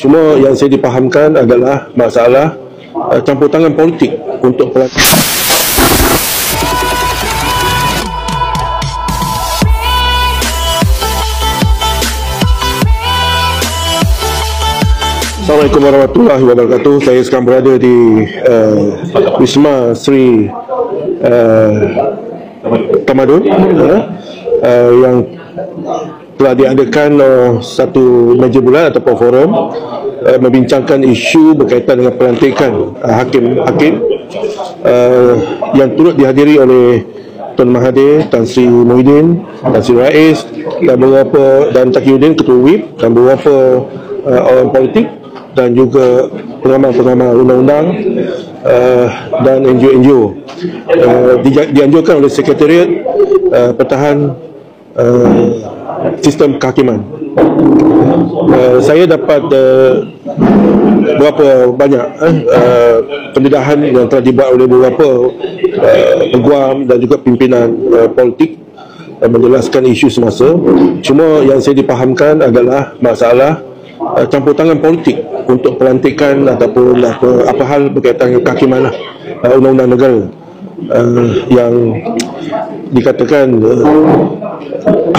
Cuma yang saya dipahamkan adalah masalah campur tangan politik untuk pelantikan. Assalamualaikum warahmatullahi wabarakatuh. Saya sekarang berada di Wisma Sri Tamadun yang telah diadakan satu meja bulat ataupun forum membincangkan isu berkaitan dengan pelantikan hakim-hakim yang turut dihadiri oleh Tun Mahathir, Tan Sri Muhyiddin, Tan Sri Rais dan Taqiyuddin Ketua WIP dan beberapa orang politik dan juga pengamal-pengamal undang-undang dan NGO-NGO. Dianjurkan oleh Sekretariat Pertahan Sistem Kehakiman. Saya dapat berapa banyak pendedahan yang telah dibuat oleh beberapa peguam dan juga pimpinan politik menjelaskan isu semasa. Cuma yang saya dipahamkan adalah masalah campur tangan politik untuk pelantikan ataupun apa hal berkaitan dengan kehakiman undang-undang negara yang dikatakan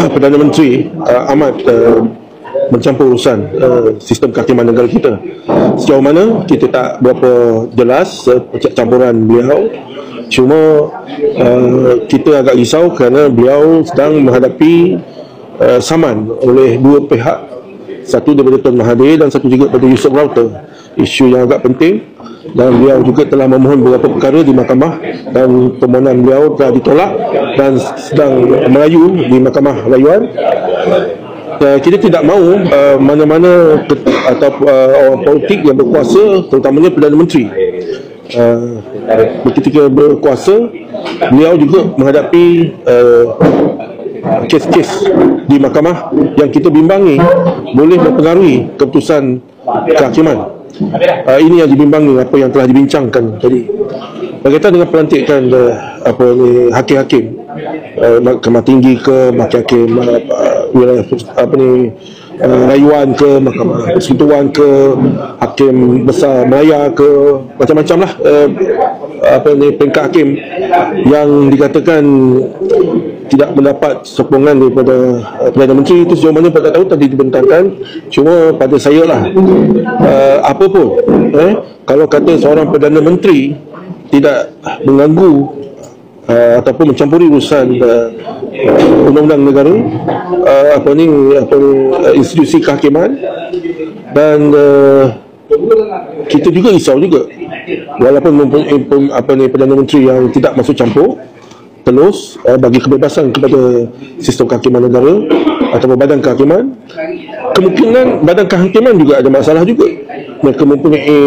Perdana Menteri amat mencampur urusan sistem kehakiman negara kita. Sejauh mana kita tak berapa jelas campuran beliau. Cuma kita agak risau kerana beliau sedang menghadapi saman oleh dua pihak, satu daripada Tun Mahathir dan satu juga daripada Yusof Router. Isu yang agak penting, dan beliau juga telah memohon beberapa perkara di mahkamah dan permohonan beliau telah ditolak dan sedang merayu di mahkamah rayuan. Kita tidak mahu mana-mana atau orang politik yang berkuasa, terutamanya Perdana Menteri, ketika berkuasa beliau juga menghadapi kes-kes di mahkamah yang kita bimbangi boleh mempengaruhi keputusan kehakiman. Ini yang dibimbangi, apa yang telah dibincangkan tadi berkaitan dengan pelantikan hakim-hakim Mahkamah Tinggi ke hakim wilayah rayuan ke Mahkamah Persekutuan ke Hakim Besar Melaya ke macam-macam lah peringkat hakim yang dikatakan tidak mendapat sokongan daripada Perdana Menteri. Itu sejauh mana tak tahu, tadi dibentangkan. Cuma pada saya lah, apa pun kalau kata seorang Perdana Menteri tidak mengganggu ataupun mencampuri urusan undang-undang negara, institusi kehakiman, dan kita juga risau juga walaupun mempunyai Perdana Menteri yang tidak masuk campur telus bagi kebebasan kepada sistem kehakiman negara ataupun badan kehakiman, kemungkinan badan kehakiman juga ada masalah juga. Mereka mempunyai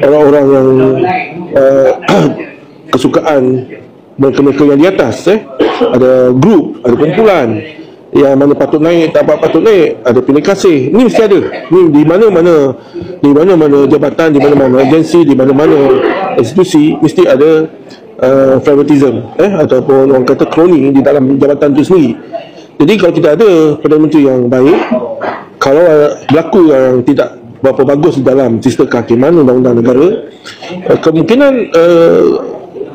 orang-orang yang kesukaan mereka-mereka yang di atas, ada grup, ada kumpulan yang mana patut naik, tak patut naik, ada pilih kasih. Ini mesti ada. Ini di mana-mana jabatan, di mana-mana agensi, di mana-mana institusi mesti ada favoritism ataupun orang kata kroni di dalam jabatan itu sendiri. Jadi kalau tidak ada Perdana Menteri yang baik, kalau berlaku yang tidak berapa bagus dalam sistem kehakiman undang-undang negara, kemungkinan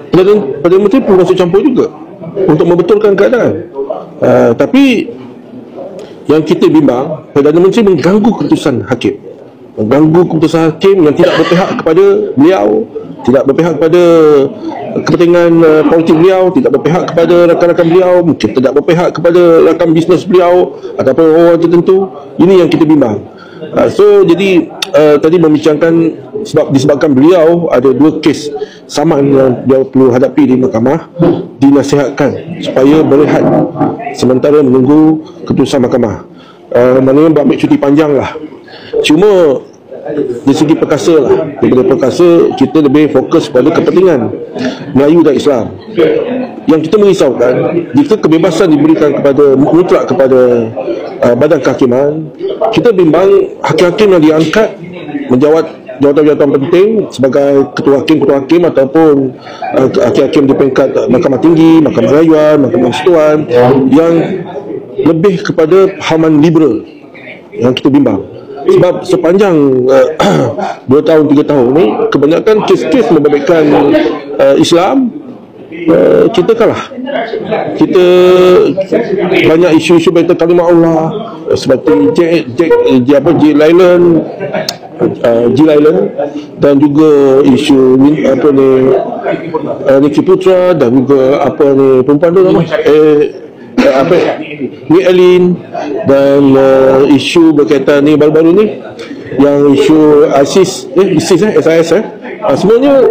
Perdana Menteri pun masuk campur juga untuk membetulkan keadaan. Tapi yang kita bimbang, Perdana Menteri mengganggu keputusan hakim, mengganggu keputusan hakim yang tidak berpihak kepada beliau, tidak berpihak kepada kepentingan politik beliau, tidak berpihak kepada rakan-rakan beliau, mungkin tidak berpihak kepada rakan bisnes beliau ataupun orang tertentu. Ini yang kita bimbang. Jadi tadi membincangkan disebabkan beliau ada dua kes saman yang dia perlu hadapi di mahkamah, dinasihatkan supaya berehat sementara menunggu keputusan mahkamah. Maknanya ambil cuti panjang lah. Cuma dari segi perkasa lah, daripada perkasa kita lebih fokus pada kepentingan Melayu dan Islam. Yang kita merisaukan, jika kebebasan diberikan kepada mutlak kepada badan kehakiman, kita bimbang hakim-hakim yang diangkat menjawat jawatan-jawatan penting sebagai ketua hakim ataupun hakim-hakim di peringkat Mahkamah Tinggi, Mahkamah Rayuan, Mahkamah Persekutuan yang lebih kepada pahaman liberal, yang kita bimbang. Sebab sepanjang 2 tahun 3 tahun ni kebanyakan kes-kes membabitkan Islam, kita kalah. Kita banyak isu-isu berkaitan kalimah Allah, seperti Jill Island, dan juga isu Niki Putra, dan juga perempuan tu nama Ni Elin, dan isu berkaitan ni baru-baru ni yang isu ISIS semuanya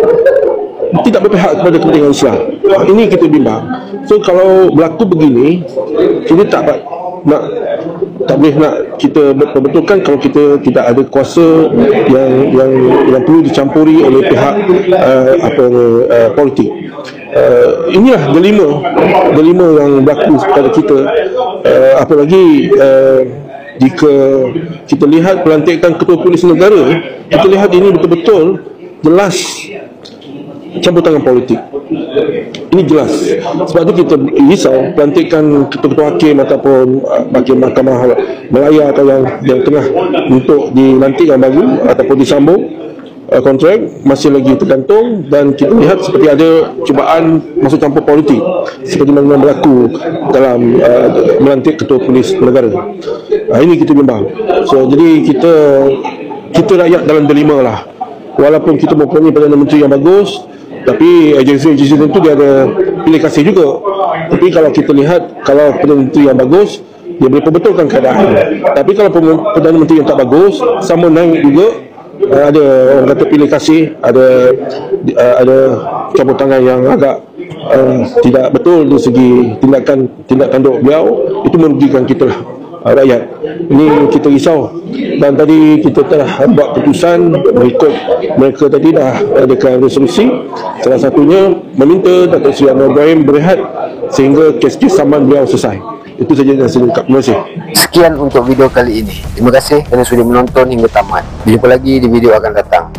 tidak berpihak kepada kepentingan Islam. Ini kita bimbang. So kalau berlaku begini, kita tak boleh nak kita betulkan kalau kita tidak ada kuasa yang perlu dicampuri oleh pihak politik. Inilah delima yang berlaku pada kita. Apalagi jika kita lihat pelantikan Ketua Polis Negara, kita lihat ini betul-betul jelas campur tangan politik. Ini jelas. Sebab itu kita risau pelantikan ketua-ketua hakim ataupun hakim Mahkamah Melaya atau yang tengah untuk dilantik yang baru ataupun disambung kontrak masih lagi tergantung, dan kita lihat seperti ada cubaan masuk campur politik seperti mana berlaku dalam melantik Ketua Polis Negara. Ini kita bimbang. So jadi kita rakyat dalam dilema lah. Walaupun kita mempunyai Perdana Menteri yang bagus, tapi agensi-agensi tentu dia ada pilih kasih juga. Tapi kalau kita lihat, kalau Perdana Menteri yang bagus, dia boleh perbetulkan keadaan. Tapi kalau Perdana Menteri yang tak bagus, sama naik juga, ada orang kata pilih kasih, ada campur tangan yang agak tidak betul dari segi tindakan tanduk beliau, itu merugikan kita lah, rakyat. Ini kita risau. Dan tadi kita telah buat keputusan berikut mereka tadi dah adakan resolusi, salah satunya meminta Datuk Seri Anwar Ibrahim berehat sehingga kes-kes saman beliau selesai. Itu saja yang saya ungkap. Terima kasih. Sekian untuk video kali ini. Terima kasih kerana sudah menonton hingga tamat. Berjumpa lagi di video akan datang.